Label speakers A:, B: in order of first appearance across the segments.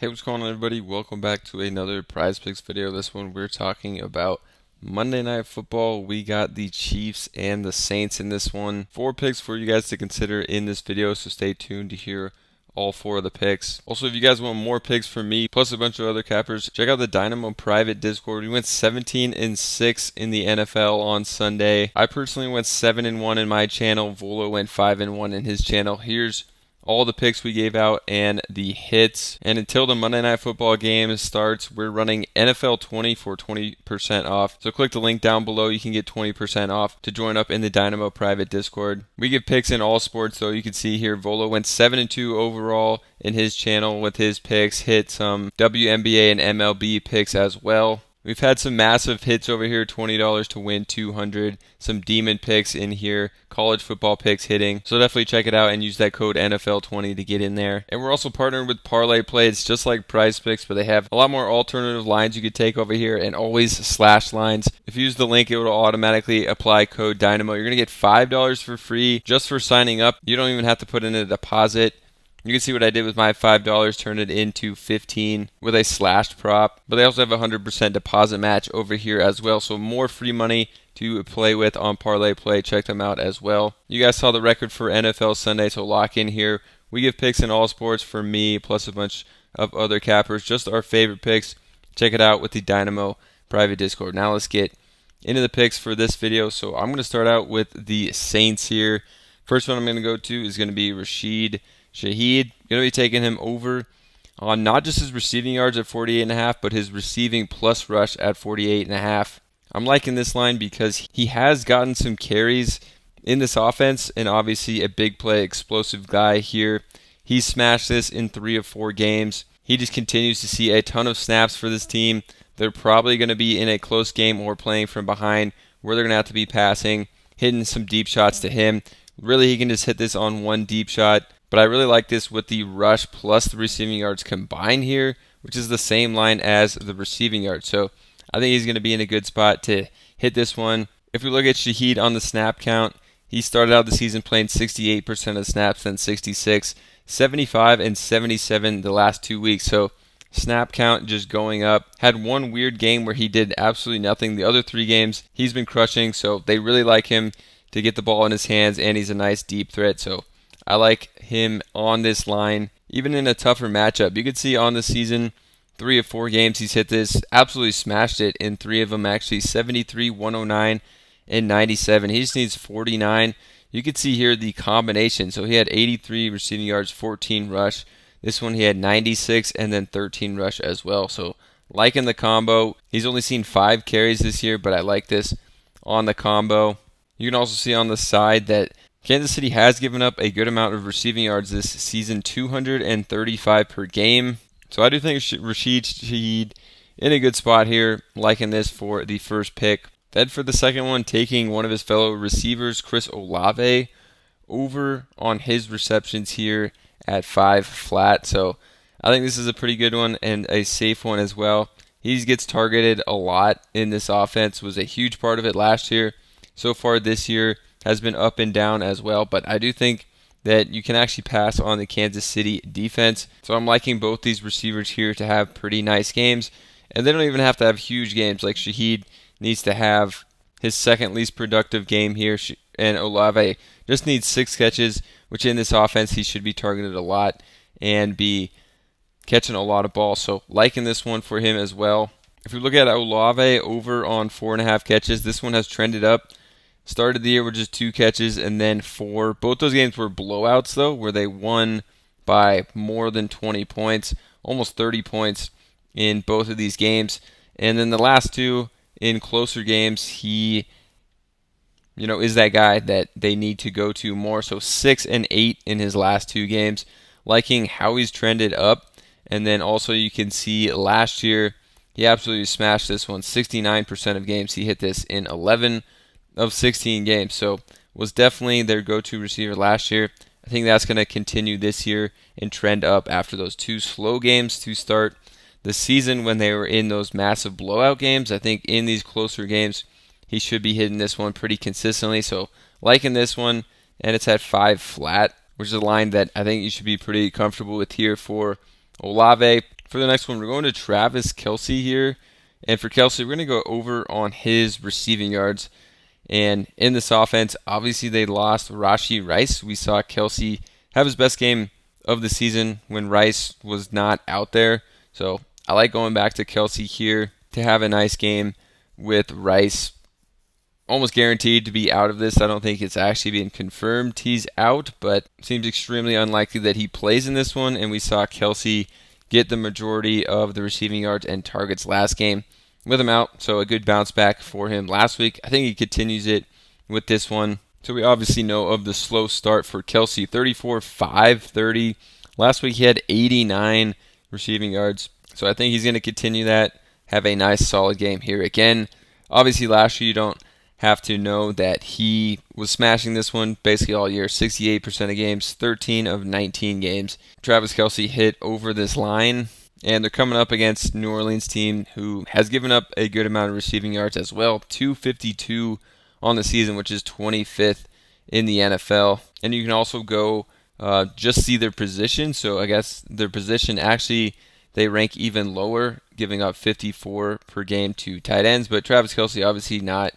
A: Hey, what's going on, everybody? Welcome back to another Prizepicks video. This one we're talking about Monday Night Football. We got the Chiefs and the Saints in this one. 4 picks for you guys to consider in this video, so stay tuned to hear all 4 of the picks. Also, if you guys want more picks from me, plus a bunch of other cappers, check out the Dynamo private Discord. We went 17-6 in the NFL on Sunday. I personally went 7-1 in my channel. Volo went 5-1 in his channel. Here's all the picks we gave out and the hits. And until the Monday Night Football game starts, we're running NFL 20 for 20% off. So click the link down below. You can get 20% off to join up in the Dynamo private Discord. We give picks in all sports, though. You can see here Volo went 7-2 overall in his channel with his picks. Hit some WNBA and MLB picks as well. We've had some massive hits over here, $20 to win 200. Some demon picks in here, college football picks hitting. So definitely check it out and use that code NFL20 to get in there. And we're also partnering with Parlay Play. It's just like Prizepicks, but they have a lot more alternative lines you could take over here and always slash lines. If you use the link, it will automatically apply code Dynamo. You're going to get $5 for free just for signing up. You don't even have to put in a deposit. You can see what I did with my $5, turned it into 15 with a slashed prop. But they also have a 100% deposit match over here as well. So more free money to play with on Parlay Play. Check them out as well. You guys saw the record for NFL Sunday, so lock in here. We give picks in all sports for me, plus a bunch of other cappers. Just our favorite picks. Check it out with the Dynamo private Discord. Now let's get into the picks for this video. So I'm going to start out with the Saints here. First one I'm going to go to is going to be Rashid Shaheed. Going to be taking him over on not just his receiving yards at 48.5, but his receiving plus rush at 48.5. I'm liking this line because he has gotten some carries in this offense, and obviously a big play, explosive guy here. He's smashed this in 3 of 4 games. He just continues to see a ton of snaps for this team. They're probably going to be in a close game or playing from behind where they're going to have to be passing, hitting some deep shots to him. Really, he can just hit this on one deep shot. But I really like this with the rush plus the receiving yards combined here, which is the same line as the receiving yards. So I think he's going to be in a good spot to hit this one. If we look at Shaheed on the snap count, he started out the season playing 68% of snaps, then 66, 75, and 77 the last 2 weeks. So snap count just going up. Had one weird game where he did absolutely nothing. The other 3 games, he's been crushing. So they really like him to get the ball in his hands, and he's a nice deep threat. So I like him on this line, even in a tougher matchup. You could see on the season, 3 of 4 games he's hit this, absolutely smashed it in 3 of them actually, 73, 109, and 97. He just needs 49. You could see here the combination. So he had 83 receiving yards, 14 rush. This one he had 96 and then 13 rush as well. So liking the combo. He's only seen 5 carries this year, but I like this on the combo. You can also see on the side that Kansas City has given up a good amount of receiving yards this season, 235 per game. So I do think Rashid Shaheed in a good spot here, liking this for the first pick. Then for the second one, taking one of his fellow receivers, Chris Olave, over on his receptions here at 5 flat. So I think this is a pretty good one and a safe one as well. He gets targeted a lot in this offense, was a huge part of it last year. So far this year has been up and down as well, but I do think that you can actually pass on the Kansas City defense. So I'm liking both these receivers here to have pretty nice games, and they don't even have to have huge games. Like Shaheed needs to have his second least productive game here, and Olave just needs 6 catches, which in this offense he should be targeted a lot and be catching a lot of balls. So liking this one for him as well. If we look at Olave over on 4.5 catches, this one has trended up. Started the year with just 2 catches and then 4. Both those games were blowouts, though, where they won by more than 20 points, almost 30 points in both of these games. And then the last 2 in closer games, he, is that guy that they need to go to more. So 6 and 8 in his last 2 games. Liking how he's trended up. And then also you can see last year, he absolutely smashed this one. 69% of games he hit this in 11 of 16 games. So was definitely their go-to receiver last year. I think that's going to continue this year and trend up after those 2 slow games to start the season when they were in those massive blowout games. I think in these closer games, he should be hitting this one pretty consistently. So liking this one, and it's at 5 flat, which is a line that I think you should be pretty comfortable with here for Olave. For the next one, we're going to Travis Kelce here. And for Kelce, we're going to go over on his receiving yards. And in this offense, obviously they lost Rashee Rice. We saw Kelce have his best game of the season when Rice was not out there. So I like going back to Kelce here to have a nice game with Rice almost guaranteed to be out of this. I don't think it's actually been confirmed he's out, but it seems extremely unlikely that he plays in this one. And we saw Kelce get the majority of the receiving yards and targets last game with him out. So a good bounce back for him last week. I think he continues it with this one. So we obviously know of the slow start for Kelce, 34, 530. Last week he had 89 receiving yards. So I think he's going to continue that, have a nice solid game here again. Obviously last year you don't have to know that he was smashing this one basically all year. 68% of games, 13 of 19 games. Travis Kelce hit over this line, and they're coming up against New Orleans team who has given up a good amount of receiving yards as well. 252 on the season, which is 25th in the NFL. And you can also go just see their position. So I guess their position actually they rank even lower, giving up 54 per game to tight ends. But Travis Kelce obviously not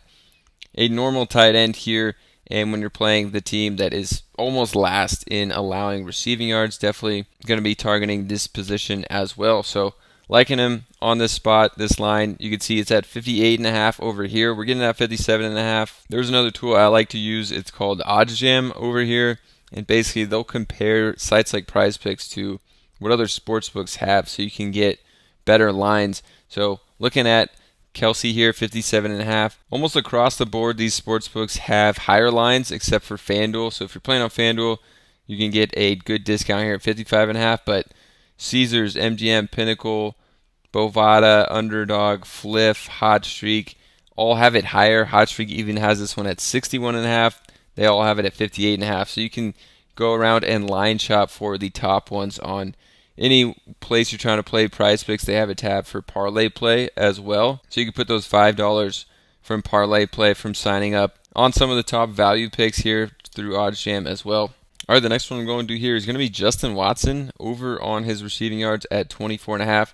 A: a normal tight end here, and when you're playing the team that is almost last in allowing receiving yards, definitely going to be targeting this position as well. So liking him on this spot, this line, you can see it's at 58.5 over here. We're getting at 57.5. There's another tool I like to use. It's called OddsJam over here, and basically they'll compare sites like Prizepicks to what other sportsbooks have, so you can get better lines. So looking at Kelce here, 57.5. Almost across the board, these sportsbooks have higher lines except for FanDuel. So if you're playing on FanDuel, you can get a good discount here at 55.5. But Caesars, MGM, Pinnacle, Bovada, Underdog, Fliff, Hot Streak all have it higher. Hot Streak even has this one at 61.5. They all have it at 58.5. So you can go around and line shop for the top ones on any place you're trying to play Prizepicks. They have a tab for parlay play as well. So you can put those $5 from parlay play from signing up on some of the top value picks here through OddsJam as well. All right, the next one I'm going to do here is going to be Justin Watson over on his receiving yards at 24.5.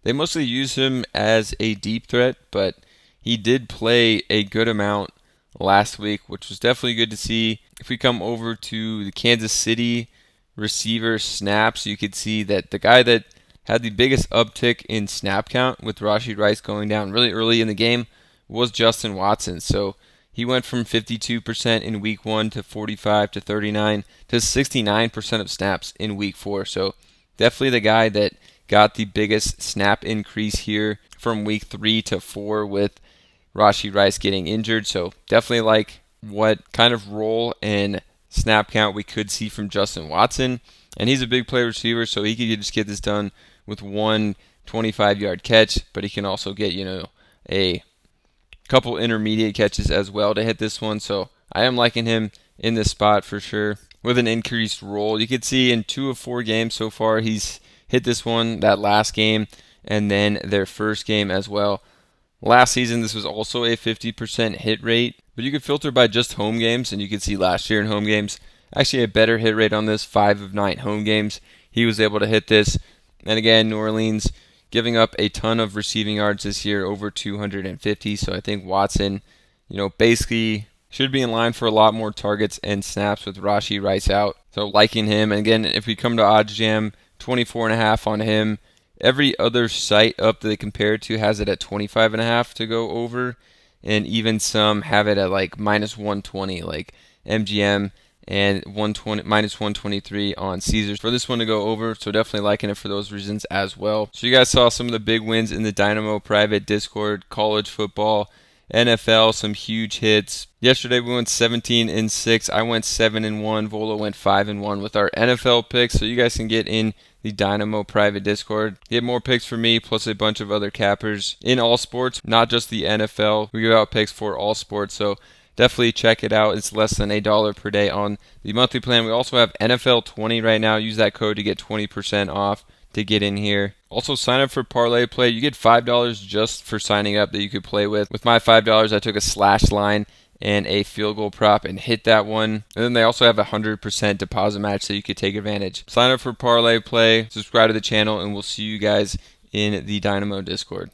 A: They mostly use him as a deep threat, but he did play a good amount last week, which was definitely good to see. If we come over to the Kansas City receiver snaps, you could see that the guy that had the biggest uptick in snap count with Rashee Rice going down really early in the game was Justin Watson. So he went from 52% in week 1 to 45 to 39 to 69% of snaps in week 4. So definitely the guy that got the biggest snap increase here from week 3 to 4 with Rashee Rice getting injured. So definitely like what kind of role and snap count we could see from Justin Watson. And he's a big play receiver, so he could just get this done with one 25-yard catch, but he can also get, a couple intermediate catches as well to hit this one. So I am liking him in this spot for sure with an increased role. You can see in 2 of 4 games so far, he's hit this one, that last game, and then their first game as well. Last season, this was also a 50% hit rate, but you could filter by just home games, and you can see last year in home games, actually a better hit rate on this, 5 of 9 home games. He was able to hit this. And again, New Orleans giving up a ton of receiving yards this year, over 250. So I think Watson, basically should be in line for a lot more targets and snaps with Rashee Rice out. So liking him. And again, if we come to OddsJam, 24.5 on him. Every other site up that they compare it to has it at 25.5 to go over, and even some have it at like minus 120, like MGM, and minus 123 on Caesars for this one to go over. So definitely liking it for those reasons as well. So you guys saw some of the big wins in the Dynamo private Discord, college football, NFL, some huge hits. Yesterday we went 17-6. I went 7-1. Volo went 5-1 with our NFL picks. So you guys can get in the Dynamo private Discord. Get more picks for me, plus a bunch of other cappers in all sports, not just the NFL. We give out picks for all sports, so definitely check it out. It's less than $1 per day on the monthly plan. We also have NFL 20 right now. Use that code to get 20% off to get in here. Also, sign up for Parlay Play. You get $5 just for signing up that you could play with. With my $5, I took a slash line and a field goal prop and hit that one. And then they also have a 100% deposit match, so you could take advantage. Sign up for Parlay Play, subscribe to the channel, and we'll see you guys in the Dynamo Discord.